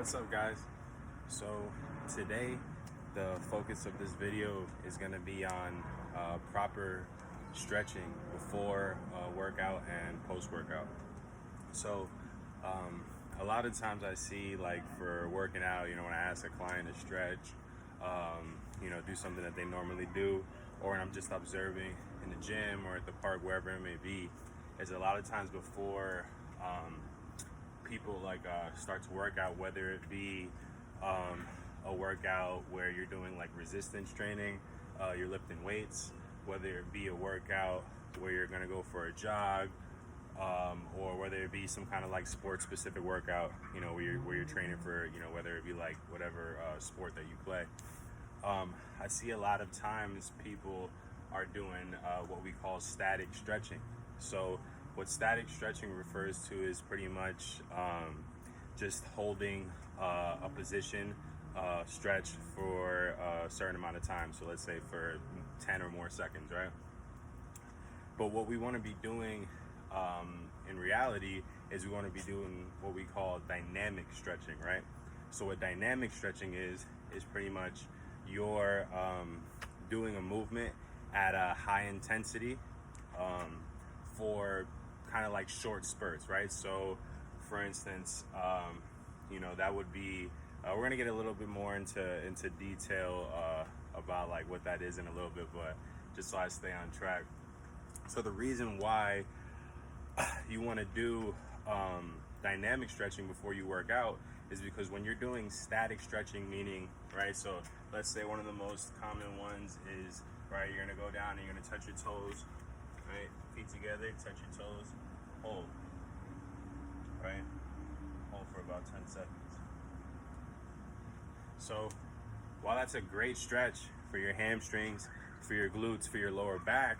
What's up, guys? So today the focus of this video is going to be on proper stretching before workout and post workout. So a lot of times I see, like, for working out, when I ask a client to stretch, do something that they normally do, or when I'm just observing in the gym or at the park, wherever it may be, is a lot of times before people start to work out, whether it be a workout where you're doing like resistance training, you're lifting weights, whether it be a workout where you're going to go for a jog, or whether it be some kind of like sport specific workout, where you're training for, whether it be like whatever sport that you play. I see a lot of times people are doing what we call static stretching. So what static stretching refers to is pretty much just holding a position, stretch for a certain amount of time. So let's say for 10 or more seconds, right? But what we want to be doing in reality is we want to be doing what we call dynamic stretching, right? So what dynamic stretching is pretty much you're doing a movement at a high intensity for kind of like short spurts, right? So for instance, that would be, we're gonna get a little bit more into detail about like what that is in a little bit, but just so I stay on track. So the reason why you want to do dynamic stretching before you work out is because when you're doing static stretching, meaning, right, so let's say one of the most common ones is, right, you're gonna go down and you're gonna touch your toes, right, feet together, touch your toes, hold, right, hold for about 10 seconds. So while that's a great stretch for your hamstrings, for your glutes, for your lower back,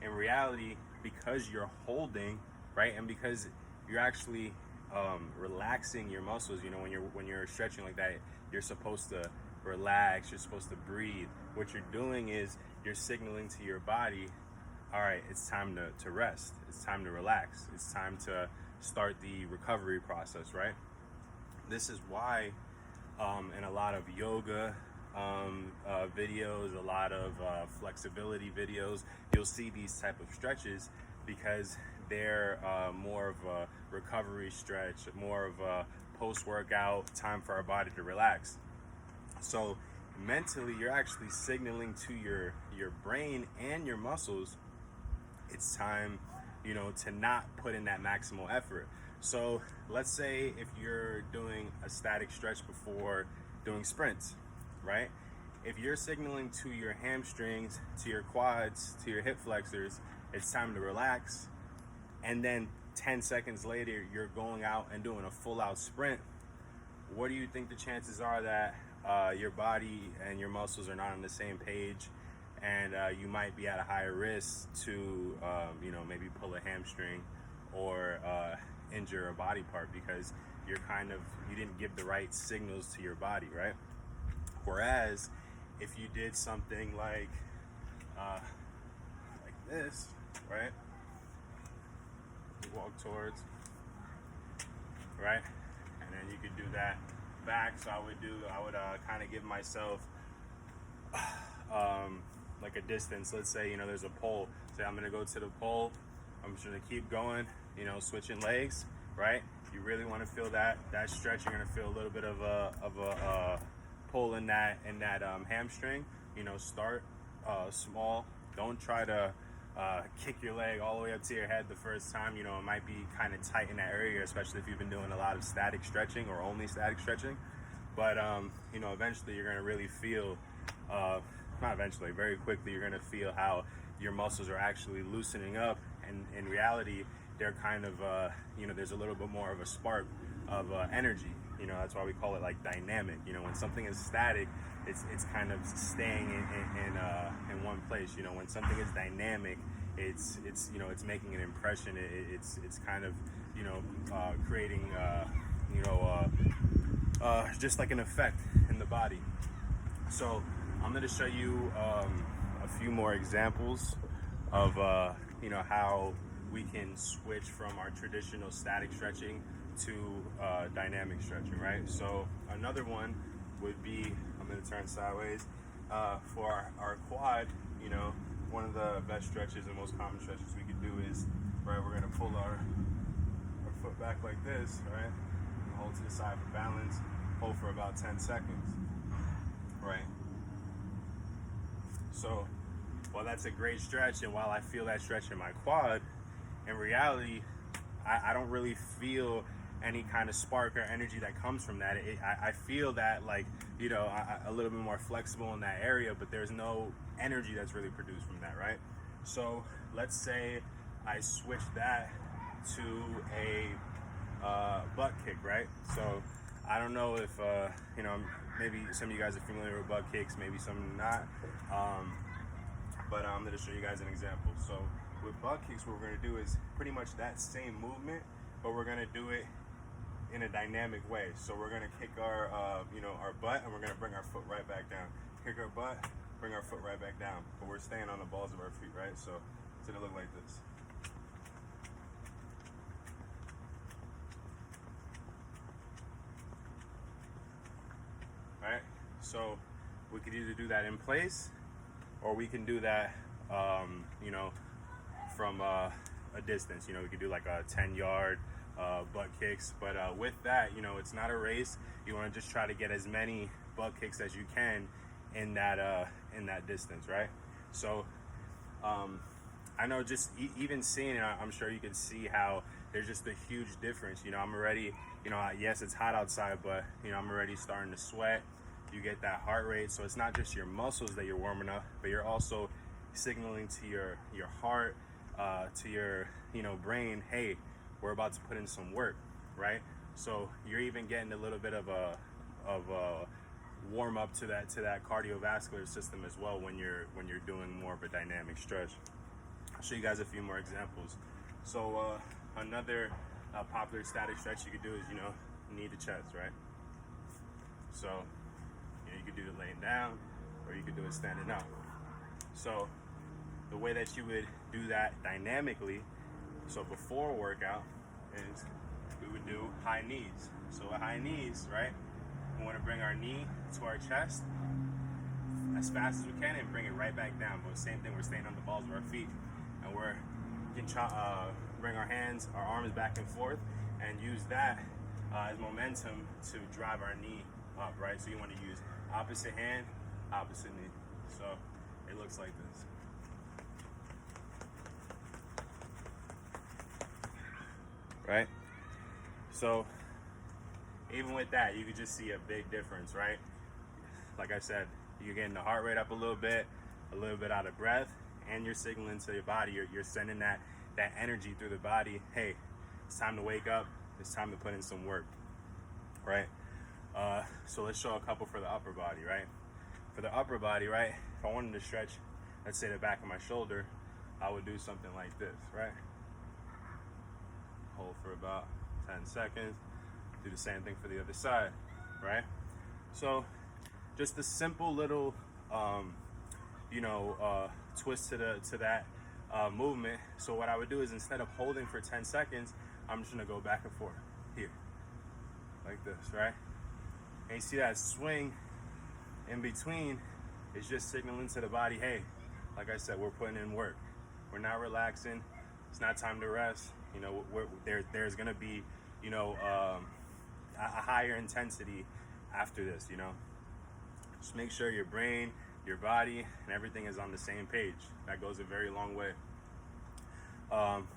in reality, because you're holding, right, and because you're actually relaxing your muscles, when you're stretching like that, you're supposed to relax, you're supposed to breathe. What you're doing is you're signaling to your body, all right, it's time to rest, it's time to relax, it's time to start the recovery process, right? This is why in a lot of yoga videos, a lot of flexibility videos, you'll see these type of stretches, because they're more of a recovery stretch, more of a post-workout time for our body to relax. So mentally, you're actually signaling to your brain and your muscles, it's time, to not put in that maximal effort. So let's say if you're doing a static stretch before doing sprints, right? If you're signaling to your hamstrings, to your quads, to your hip flexors, it's time to relax, and then 10 seconds later, you're going out and doing a full out sprint, what do you think the chances are that your body and your muscles are not on the same page, and you might be at a higher risk to, maybe pull a hamstring or injure a body part, because you didn't give the right signals to your body, right? Whereas if you did something like this, right? You walk towards, right? And then you could do that back. So I would kind of give myself like a distance. Let's say, there's a pole. Say I'm gonna go to the pole. I'm just gonna keep going, switching legs, right? You really want to feel that stretch. You're gonna feel a little bit of a pull in that hamstring. Start small. Don't try to kick your leg all the way up to your head the first time. It might be kind of tight in that area, especially if you've been doing a lot of static stretching or only static stretching. But eventually you're gonna really feel, not eventually, very quickly, you're gonna feel how your muscles are actually loosening up, and in reality, they're kind of, there's a little bit more of a spark of energy. That's why we call it like dynamic. When something is static, it's kind of staying in one place. When something is dynamic, it's making an impression. It's kind of creating just like an effect in the body. So I'm going to show you a few more examples of how we can switch from our traditional static stretching to dynamic stretching, right? So another one would be, I'm gonna turn sideways, for our quad. You know, one of the best stretches and most common stretches we could do is, right, we're gonna pull our foot back like this, right? And hold to the side for balance, hold for about 10 seconds, right? So while that's a great stretch, and while I feel that stretch in my quad, in reality, I don't really feel any kind of spark or energy that comes from that. I feel that, like, you know, a little bit more flexible in that area, but there's no energy that's really produced from that, right? So let's say I switch that to a butt kick, right? So I don't know if, you know, maybe some of you guys are familiar with butt kicks, maybe some not. But I'm going to show you guys an example. So with butt kicks, what we're going to do is pretty much that same movement, but we're going to do it in a dynamic way. So we're going to kick our, you know, our butt, and we're going to bring our foot right back down. Kick our butt, bring our foot right back down. But we're staying on the balls of our feet, right? So it's going to look like this. Right? So we could either do that in place, or we can do that, you know, from a distance. You know, we could do like a 10-yard butt kicks. But with that, you know, it's not a race. You want to just try to get as many butt kicks as you can in that distance, right? So I know just even seeing it, I'm sure you can see how there's just a huge difference. You know, I'm already, you know, yes, it's hot outside, but, you know, I'm already starting to sweat. You get that heart rate, so it's not just your muscles that you're warming up, but you're also signaling to your heart, to your, you know, brain, hey, we're about to put in some work, right? So you're even getting a little bit of a warm up to that cardiovascular system as well when you're doing more of a dynamic stretch. I'll show you guys a few more examples. So another popular static stretch you could do is, you know, knee to chest, right? So you could do it laying down, or you could do it standing up. So the way that you would do that dynamically, so before a workout, is we would do high knees. So with high knees, right, we want to bring our knee to our chest as fast as we can and bring it right back down. But same thing, we're staying on the balls of our feet, and we can bring our hands, our arms back and forth, and use that as momentum to drive our knee up, right? So you want to use opposite hand, opposite knee. So it looks like this. Right? So even with that, you can just see a big difference, right? Like I said, you're getting the heart rate up a little bit out of breath, and you're signaling to your body, you're sending that energy through the body. Hey, it's time to wake up. It's time to put in some work, right? So let's show a couple for the upper body, right? For the upper body, right, if I wanted to stretch, let's say the back of my shoulder, I would do something like this, right? Hold for about 10 seconds. Do the same thing for the other side, right? So just a simple little, you know, twist to that movement. So what I would do is, instead of holding for 10 seconds, I'm just gonna go back and forth here, like this, right? And you see that swing in between is just signaling to the body, hey, like I said, we're putting in work. We're not relaxing. It's not time to rest. You know, there's gonna be, you know, a higher intensity after this, you know. Just make sure your brain, your body, and everything is on the same page. That goes a very long way.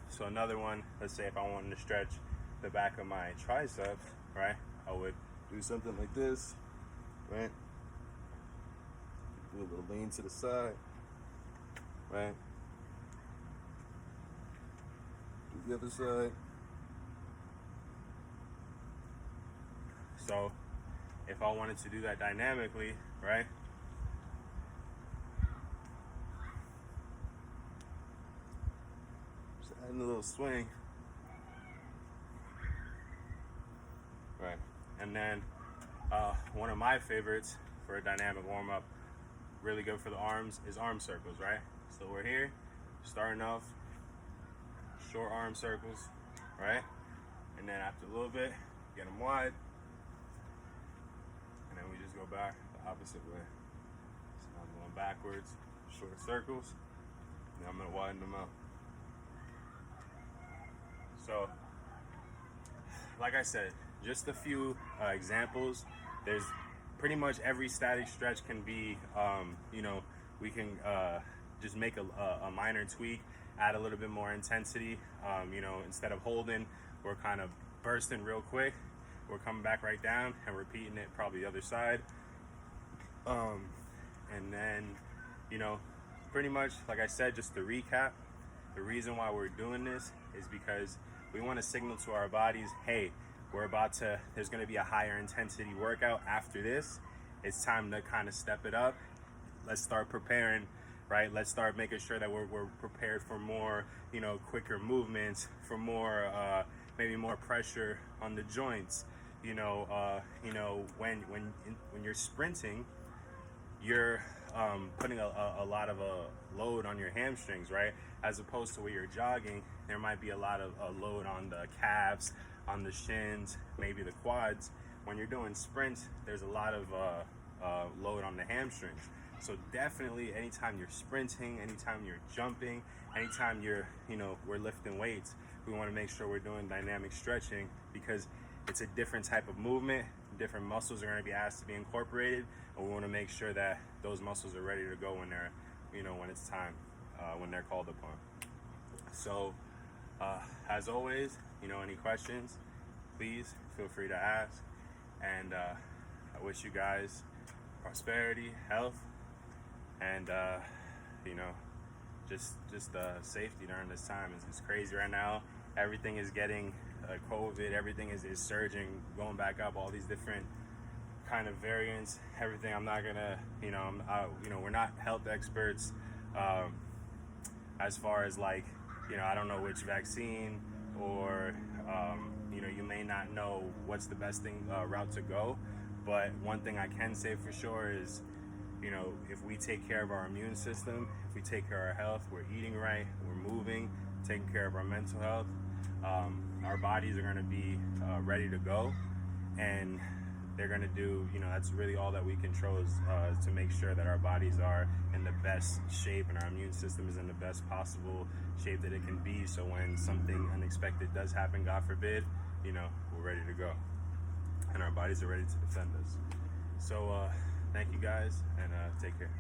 So another one, let's say if I wanted to stretch the back of my triceps, right, I would do something like this, right? Do a little lean to the side, right? Do the other side. So if I wanted to do that dynamically, right? Just adding a little swing. Right. And then one of my favorites for a dynamic warm-up, really good for the arms, is arm circles, right? So we're here, starting off, short arm circles, right? And then after a little bit, get them wide. And then we just go back the opposite way. So now I'm going backwards, short circles. Now I'm gonna widen them out. So, like I said, just a few examples. There's pretty much every static stretch can be, we can just make a minor tweak, add a little bit more intensity. Instead of holding, we're kind of bursting real quick. We're coming back right down and repeating it probably the other side. And then, pretty much, like I said, just to recap, the reason why we're doing this is because we want to signal to our bodies, hey, there's going to be a higher intensity workout after this. It's time to kind of step it up. Let's start preparing, right? Let's start making sure that we're prepared for more, quicker movements, for more, maybe more pressure on the joints. When you're sprinting, you're putting a lot of a load on your hamstrings, right? As opposed to where you're jogging, there might be a lot of load on the calves, on the shins, maybe the quads. When you're doing sprints, there's a lot of load on the hamstrings. So definitely anytime you're sprinting, anytime you're jumping, anytime we're lifting weights, we want to make sure we're doing dynamic stretching, because it's a different type of movement. Different muscles are going to be asked to be incorporated, and we want to make sure that those muscles are ready to go when they're, when it's time, when they're called upon. So, as always, any questions, please feel free to ask. And I wish you guys prosperity, health, and just safety during this time. It's crazy right now. Everything is getting COVID. Everything is surging, going back up. All these different kind of variants. Everything. I'm not gonna, we're not health experts. As far as I don't know which vaccine, or you may not know what's the best route to go. But one thing I can say for sure is, if we take care of our immune system, if we take care of our health, we're eating right, we're moving, taking care of our mental health, our bodies are going to be ready to go, and they're going to do, that's really all that we control is to make sure that our bodies are in the best shape and our immune system is in the best possible shape that it can be. So when something unexpected does happen, God forbid, we're ready to go, and our bodies are ready to defend us. So thank you guys, and take care.